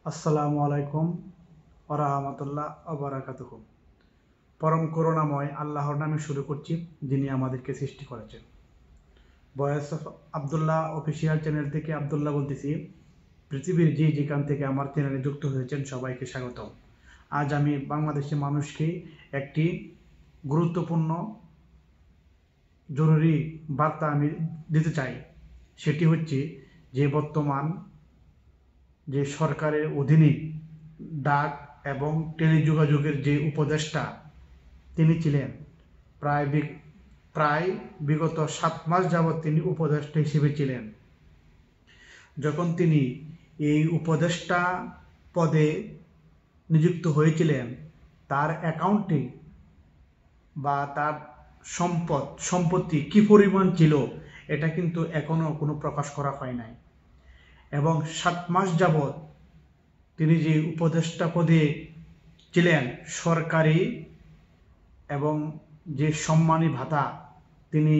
আসসালামু আলাইকুম ওয়া রাহমাতুল্লাহ ওয়া বারাকাতুহু। পরম করুণাময় আল্লাহর নামে শুরু করছি, যিনি আমাদেরকে সৃষ্টি করেছেন। Voice of Abdullah official channel থেকে আব্দুল্লাহ বলতেছি। পৃথিবীর যেখান থেকে আমার চ্যানেলে যুক্ত হয়েছেন সবাইকে স্বাগতম। আজ আমি বাংলাদেশের মানুষকে একটি গুরুত্বপূর্ণ জরুরি বার্তা আমি দিতে চাই। সেটি হচ্ছে যে বর্তমান যে সরকারের অধীনে ডাক এবং টেলিযোগাযোগের যে উপদেষ্টা তিনি ছিলেন, প্রায় বিগত 7 মাস যাবৎ তিনি উপদেষ্টা হিসেবে ছিলেন। যখন তিনি এই উপদেষ্টা পদে নিযুক্ত হয়েছিলেন, তার অ্যাকাউন্টে বা তার সম্পত্তি কি পরিমাণ ছিল এটা কিন্তু এখনো কোনো প্রকাশ করা হয় নাই। এবং 7 মাস যাবৎ তিনি যে উপদেষ্টা পদে ছিলেন, সরকারি এবং যে সম্মানী ভাতা তিনি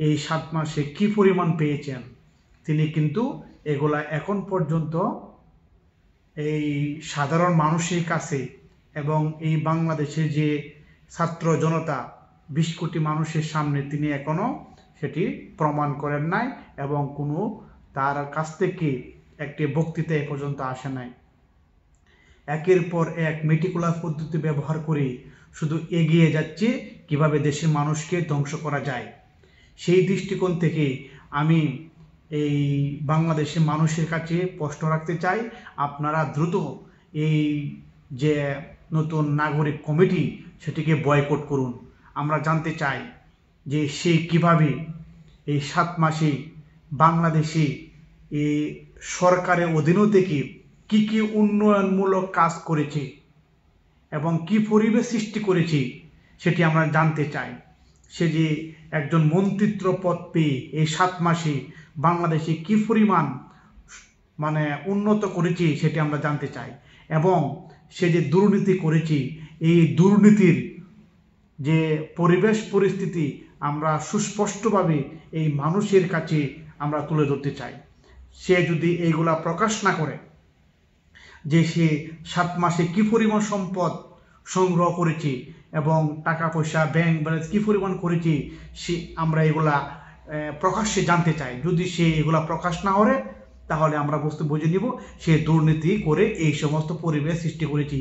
এই 7 মাসে কি পরিমাণ পেয়েছেন, তিনি কিন্তু এগুলা এখন পর্যন্ত এই সাধারণ মানুষের কাছে এবং এই বাংলাদেশের যে ছাত্র জনতা 20 কোটি মানুষের সামনে তিনি এখনো সেটি প্রমাণ করেন নাই এবং কোনো তার কাছ থেকে একটি বক্তৃতা এ পর্যন্ত আসে নাই। একের পর এক মেটিকুলাস পদ্ধতি ব্যবহার করে শুধু এগিয়ে যাচ্ছে কিভাবে দেশের মানুষকে ধ্বংস করা যায়। সেই দৃষ্টিকোণ থেকে আমি এই বাংলাদেশের মানুষের কাছে প্রশ্ন রাখতে চাই, আপনারা দ্রুত এই যে নতুন নাগরিক কমিটি সেটিকে বয়কট করুন। আমরা জানতে চাই যে সে কিভাবে এই 7 মাসে বাংলাদেশে এই সরকারের অধীন থেকে কি কি উন্নয়নমূলক কাজ করেছে এবং কি পরিবেশ সৃষ্টি করেছে সেটি আমরা জানতে চাই। সে যে একজন মন্ত্রিত্ব পদ পেয়ে এই 7 মাসে বাংলাদেশে কি পরিমাণ উন্নত করেছে সেটি আমরা জানতে চাই। এবং সে যে দুর্নীতি করেছে, এই দুর্নীতির যে পরিবেশ পরিস্থিতি আমরা সুস্পষ্টভাবে এই মানুষের কাছে আমরা তুলে ধরতে চাই। সে যদি এইগুলা প্রকাশ না করে যে সে 7 মাসে কি পরিমাণ সম্পদ সংগ্রহ করেছে এবং টাকা পয়সা ব্যাংক ব্যালেন্স কি পরিমাণ করেছে, সে আমরা এগুলা প্রকাশ্যে জানতে চাই। যদি সে এগুলা প্রকাশ না করে তাহলে আমরা বুঝে নিব সে দুর্নীতি করে এই সমস্ত পরিবেশ সৃষ্টি করেছে।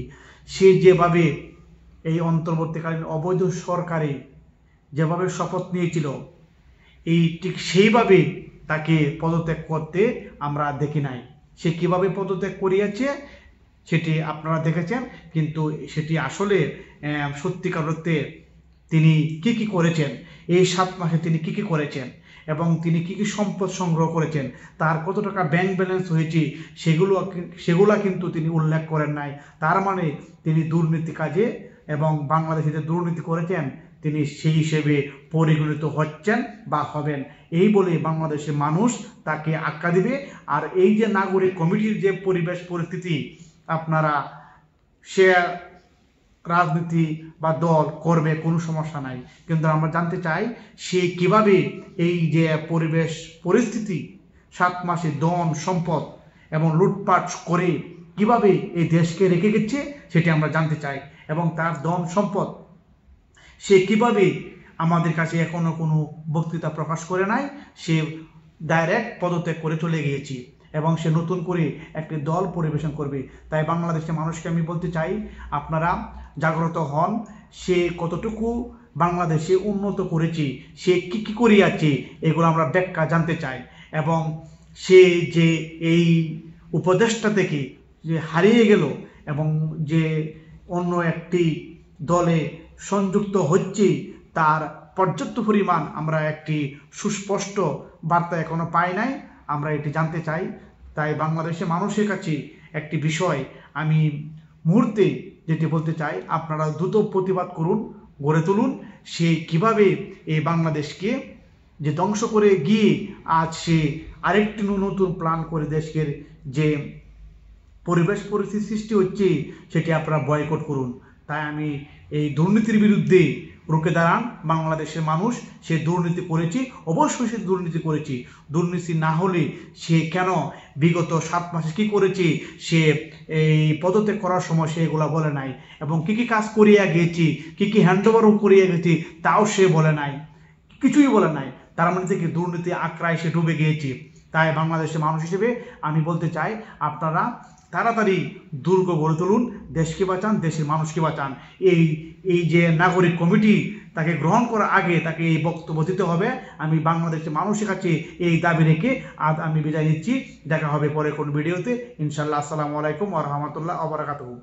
সে যেভাবে এই অন্তর্বর্তীকালীন অবৈধ সরকারে যেভাবে শপথ নিয়েছিল, এই ঠিক সেইভাবে তাকে পদত্যাগ করতে আমরা দেখি নাই। সে কিভাবে পদত্যাগ করিয়েছে সেটি আপনারা দেখেছেন, কিন্তু সেটি আসলে সত্যিকার অর্থে তিনি কি করেছেন, এই 7 মাসে তিনি কি করেছেন এবং তিনি কি সম্পদ সংগ্রহ করেছেন, তার কত টাকা ব্যাংক ব্যালেন্স হয়েছে সেগুলো কিন্তু তিনি উল্লেখ করেন নাই। তার মানে তিনি দুর্নীতি কাজে এবং বাংলাদেশে যে দুর্নীতি করেছেন তিনি সেই হিসেবে পরিগণিত হচ্ছেন বা হবেন, এই বলে বাংলাদেশের মানুষ তাকে আখ্যা দিবে। আর এই যে নাগরিক কমিটির যে পরিবেশ পরিস্থিতি, আপনারা সে রাজনীতি বা দল করবে কোনো সমস্যা নাই, কিন্তু আমরা জানতে চাই সে কিভাবে এই যে পরিবেশ পরিস্থিতি 7 মাসে ধন সম্পদ এবং লুটপাট করে কিভাবে এই দেশকে রেখে গেছে সেটি আমরা জানতে চাই। এবং তার ধন সম্পদ সে কিভাবে আমাদের কাছে এখনো কোনো বক্তৃতা প্রকাশ করে নাই, সে ডাইরেক্ট পদত্যাগ করে চলে গিয়েছে এবং সে নতুন করে একটি দল পরিবেশন করবে। তাই বাংলাদেশের মানুষকে আমি বলতে চাই, আপনারা জাগ্রত হন। সে কতটুকু বাংলাদেশে উন্নত করেছে, সে কি করিয়াছে, এগুলো আমরা ব্যাখ্যা জানতে চাই। এবং সে যে এই উপদেষ্টা থেকে যে হারিয়ে গেল এবং যে অন্য একটি দলে সংযুক্ত হচ্ছে, তার পর্যাপ্ত পরিমাণ আমরা একটি সুস্পষ্ট বার্তা এখনো পাই নাই, আমরা এটি জানতে চাই। তাই বাংলাদেশের মানুষের কাছে একটি বিষয় আমি মুহূর্তে যেটি বলতে চাই, আপনারা দ্রুত প্রতিবাদ করুন, গড়ে তুলুন। সে কিভাবে এই বাংলাদেশকে যে ধ্বংস করে গিয়ে আজ সে আরেকটি নতুন প্ল্যান করে দেশের যে পরিবেশ পরিস্থিতি সৃষ্টি হচ্ছে সেটি আপনারা বয়কট করুন। তাই আমি এই দুর্নীতির বিরুদ্ধে রুখে দাঁড়ান। বাংলাদেশের মানুষ সে দুর্নীতি করেছি, অবশ্যই সে দুর্নীতি করেছি। দুর্নীতি না হলে সে কেন বিগত 7 মাসে কি করেছে সে এই পদত্যাগ করার সময় সে এগুলা বলে নাই, এবং কি কি কাজ করিয়া গিয়েছি, কি কি হ্যান্ডওভারও করিয়া গেছি তাও সে বলে নাই, কিছুই বলে নাই। তার মধ্যে থেকে দুর্নীতি আঁকড়ায় সে ডুবে গিয়েছে। তাই বাংলাদেশের মানুষ হিসেবে আমি বলতে চাই, আপনারা তাড়াতাড়ি দুর্গ গড়ে তুলুন, দেশকে বাঁচান, দেশের মানুষকে বাঁচান। এই যে নাগরিক কমিটি তাকে গ্রহণ করার আগে তাকে এই বক্তব্য দিতে হবে। আমি বাংলাদেশের মানুষের কাছে এই দাবি রেখে আজ আমি বিদায় নিচ্ছি। দেখা হবে পরে কোন ভিডিওতে ইনশাল্লাহ। আসসালামু আলাইকুম ওয়া রাহমাতুল্লাহি ওয়া বারাকাতুহু।